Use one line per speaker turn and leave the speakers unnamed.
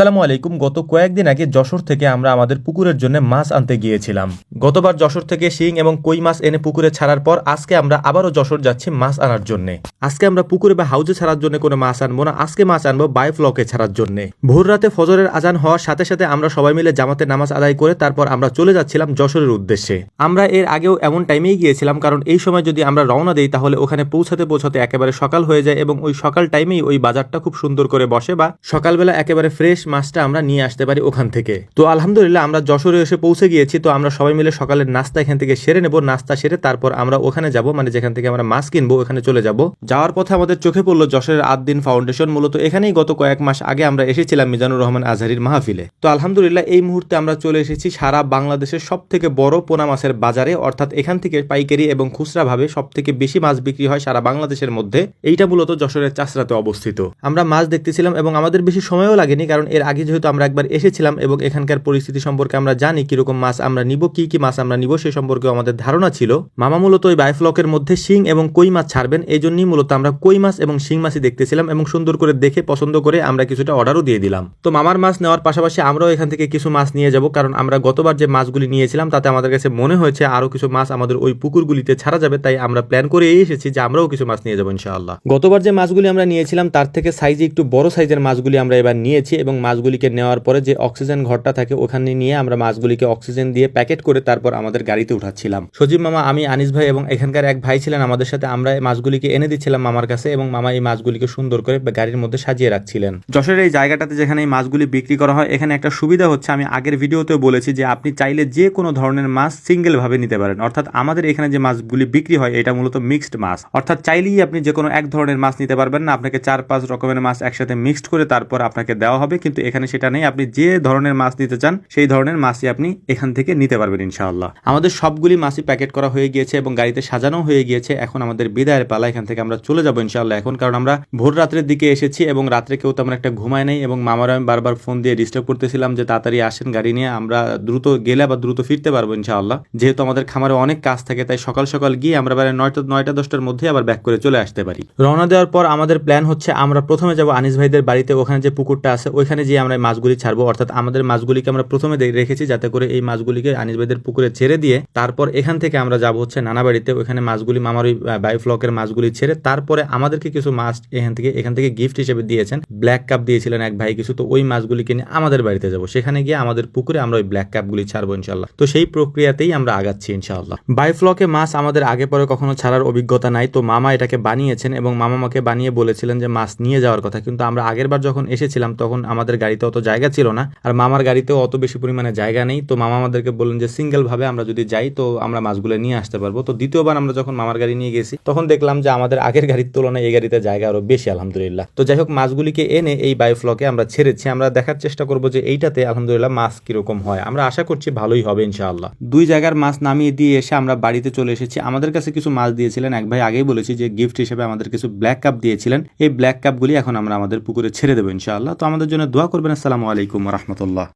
আসসালামু আলাইকুম। গত কয়েকদিন আগে যশোর থেকে আমরা আমাদের পুকুরের জন্য মাছ আনতে গিয়েছিলাম। গতবার যশোর থেকে শিং এবং কই মাছ এনে পুকুরে ছাড়ার পর আজকে আমরা আবারও যশোর যাচ্ছি মাছ আনার জন্য। আজকে আমরা পুকুরে বা হাউজে ছাড়ার জন্য কোনো মাছ আনবো না, আজকে মাছ আনবো বায়োফ্লকে ছাড়ার জন্য। ভোর রাতে ফজরের আজান হওয়ার সাথে সাথে আমরা সবাই মিলে জামাতে নামাজ আদায় করে তারপর আমরা চলে যাচ্ছিলাম যশোরের উদ্দেশ্যে। আমরা এর আগেও এমন টাইমেই গিয়েছিলাম, কারণ এই সময় যদি আমরা রওনা দিই তাহলে ওখানে পৌঁছাতে পৌঁছাতে একেবারে সকাল হয়ে যায় এবং ওই সকাল টাইমেই ওই বাজারটা খুব সুন্দর করে বসে বা সকালবেলা একেবারে ফ্রেশ মাছটা আমরা নিয়ে আসতে পারি ওখান থেকে। তো আলহামদুলিল্লাহ আমরা যশোরে এসে পৌঁছে গিয়েছি। তো আমরা সবাই মিলে সকালের নাস্তা এখান থেকে সেরে নেব, নাস্তা সেরে তারপর আমরা ওখানে যাব, মানে যেখান থেকে আমরা মাছ কিনবো ওখানে চলে যাব। যাওয়ার পথে আমাদের চোখে পড়লো যশোরের আদ্দিন ফাউন্ডেশন। মূলত এখানেই গত কয়েক মাস আগে আমরা এসেছিলাম মিজানুর রহমান আজহারির মাহফিলে। তো আলহামদুলিল্লাহ এই মুহূর্তে আমরা চলে এসেছি সারা বাংলাদেশের সব থেকে বড় পোনা মাছের বাজারে, অর্থাৎ এখান থেকে পাইকারি এবং খুচরা ভাবে সব থেকে বেশি মাছ বিক্রি হয় সারা বাংলাদেশের মধ্যে। এইটা মূলত যশোরের চাষরাতে অবস্থিত। আমরা মাছ দেখতেছিলাম এবং আমাদের বেশি সময়ও লাগেনি, কারণ এর আগে যেহেতু আমরা একবার এসেছিলাম এবং এখানকার পরিস্থিতি সম্পর্কে আমরা জানি কিরকম মাছ আমরা নিব, কি কি মাছ আমরা নিব সে সম্পর্কে আমাদের ধারণা ছিল। মামা মূলত ওই বায়োফ্লকের মধ্যে শিং এবং কই মাছ ছাড়বেন, এই জন্যই মূলত আমরা কই মাছ এবং শিং মাছই দেখতেছিলাম এবং সুন্দর করে দেখে পছন্দ করে আমরা কিছুটা অর্ডারও দিয়ে দিলাম। তো মামার মাছ নেওয়ার পাশাপাশি আমরাও এখান থেকে কিছু মাছ নিয়ে যাব, কারণ আমরা গতবার যে মাছগুলি নিয়েছিলাম তাতে আমাদের কাছে মনে হয়েছে আরো কিছু মাছ আমাদের ওই পুকুরগুলিতে ছাড়া যাবে, তাই আমরা প্ল্যান করে এসেছি যে আমরাও কিছু মাছ নিয়ে যাবো ইনশাআল্লাহ। গতবার যে মাছগুলি আমরা নিয়েছিলাম তার থেকে সাইজে একটু বড় সাইজের মাছগুলি আমরা এবার নিয়েছি এবং মাছগুলিকে নেওয়ার পরে যে অক্সিজেন ঘরটা থাকে ওখানে নিয়ে আমরা মাছগুলিকে অক্সিজেন দিয়ে প্যাকেট করে তারপর আমাদের গাড়িতে উঠাচ্ছিলাম। সজীব মামা, আমি, আনিস ভাই এবং এখানকার এক ভাই ছিলেন আমাদের সাথে। আমরা এই মাছগুলিকে এনে দিচ্ছিলাম মামার কাছে এবং মামা এই মাছগুলিকে সুন্দর করে গাড়ির মধ্যে সাজিয়ে রাখছিলেন। যশোরের এই জায়গাটাতে যেখানে এই মাছগুলি বিক্রি করা হয় এখানে একটা সুবিধা হচ্ছে, আমি আগের ভিডিওতেও বলেছি যে আপনি চাইলে যে কোনো ধরনের মাছ সিঙ্গেল ভাবে নিতে পারেন। অর্থাৎ আমাদের এখানে যে মাছগুলি বিক্রি হয় এটা মূলত মিক্সড মাছ, অর্থাৎ চাইলেই আপনি যে কোনো এক ধরনের মাছ নিতে পারবেন না, আপনাকে 4-5 রকমের মাছ একসাথে মিক্সড করে তারপর আপনাকে দেওয়া হবে। কিন্তু এখানে সেটা নেই, আপনি যে ধরনের মাছ নিতে চান সেই ধরনের মাছই আপনি এখান থেকে নিতে পারবেন ইনশাআল্লাহ। আমাদের সবগুলি মাছই প্যাকেট করা হয়ে গিয়েছে এবং গাড়িতে সাজানো হয়ে গিয়েছে। এখন আমাদের বিদায়ের পালা, এখান থেকে আমরা চলে যাবো ইনশাআল্লাহ এখন, কারণ আমরা ভোর রাত্রের দিকে এসেছি এবং রাত্রে কেউ তেমন একটা ঘুমায় নেই এবং মামারা আমি বারবার ফোন দিয়ে ডিস্টার্ব করতেছিলাম যে তাড়াতাড়ি আসেন গাড়ি নিয়ে, আমরা দ্রুত গেলে আবার দ্রুত ফিরতে পারবো ইনশাআল্লাহ। যেহেতু আমাদের খামারে অনেক কাজ থাকে তাই সকাল সকাল গিয়ে আমরা প্রায় 9টা-10টার মধ্যে আবার ব্যাক করে চলে আসতে পারি। রওনা দেওয়ার পর আমাদের প্ল্যান হচ্ছে আমরা প্রথমে যাব আনিস ভাইদের বাড়িতে, ওখানে যে পুকুরটা আছে ওইখানে গিয়ে আমরা মাছগুলি ছাড়বো। অর্থাৎ আমাদের মাছগুলিকে আমরা প্রথমে রেখেছি যাতে করে এই মাছগুলিকে আনিস ভাইদের পুকুরে ছেড়ে দিয়ে তারপর এখান থেকে আমরা যাব হচ্ছে নানা বাড়িতে, ওখানে মাছগুলি মামার ওই বায়োফ্লকের মাছগুলি ছেড়ে তারপরে আমাদেরকে কিছু মাছ এখান থেকে গিফট হিসেবে দিয়েছেন। ব্ল্যাক কাপ দিয়েছিলেন এক ভাই কিছু, তো ওই মাছগুলিকে নিয়ে আমাদের বাড়িতে যাব, সেখানে গিয়ে আমাদের পুকুরে আমরা ওই ব্ল্যাক কাপগুলি ছাড়বো ইনশাআল্লাহ। তো সেই প্রক্রিয়াতেই আমরা আগাচ্ছি ইনশাআল্লাহ। বায়োফ্লকে মাছ আমাদের আগে পরে কখনো ছাড়ার অভিজ্ঞতা নাই, তো মামা এটাকে বানিয়েছেন এবং মামা আমাকে বানিয়ে বলেছিলেন যে মাছ নিয়ে যাওয়ার কথা। কিন্তু আমরা আগের বার যখন এসেছিলাম তখন আমাদের গাড়িতে অত জায়গা ছিল না আর মামার গাড়িতেও অত বেশি পরিমাণে জায়গা নেই। তো মামা আমাদেরকে বললেন যে সিঙ্গেল ভাবে আমরা যদি যাই তো আমরা মাছগুলো নিয়ে আসতে পারবো। তো দ্বিতীয়বার আমরা যখন মামার গাড়ি নিয়ে গেছি তখন দেখলাম যে আমাদের আগের গাড়ির তুলনায় এই গাড়িতে জায়গা আরো বেশি আলহামদুলিল্লাহ। তো যাই হোক, মাছগুলিকে এনে এই বায়োফ্লকে আমরা ছেড়েছি। আমরা দেখার চেষ্টা করবো যে এইটাতে আলহামদুলিল্লাহ মাছ কিরকম হয়, আমরা আশা করছি ভালোই হবে ইনশাআল্লাহ। দুই জায়গার মাছ নামিয়ে দিয়ে এসে আমরা বাড়িতে চলে এসেছি। আমাদের কাছে কিছু মাছ দিয়েছিলেন এক ভাই, আগেই বলেছি যে গিফট হিসেবে আমাদের কিছু ব্ল্যাক কাপ দিয়েছিলেন। এই ব্ল্যাক কাপগুলি এখন আমরা আমাদের পুকুরে ছেড়ে দেবো ইনশাআল্লাহ। তো আমাদের জন্য দোয়া করবেন। আসসালামু আলাইকুম ওয়া রাহমাতুল্লাহ।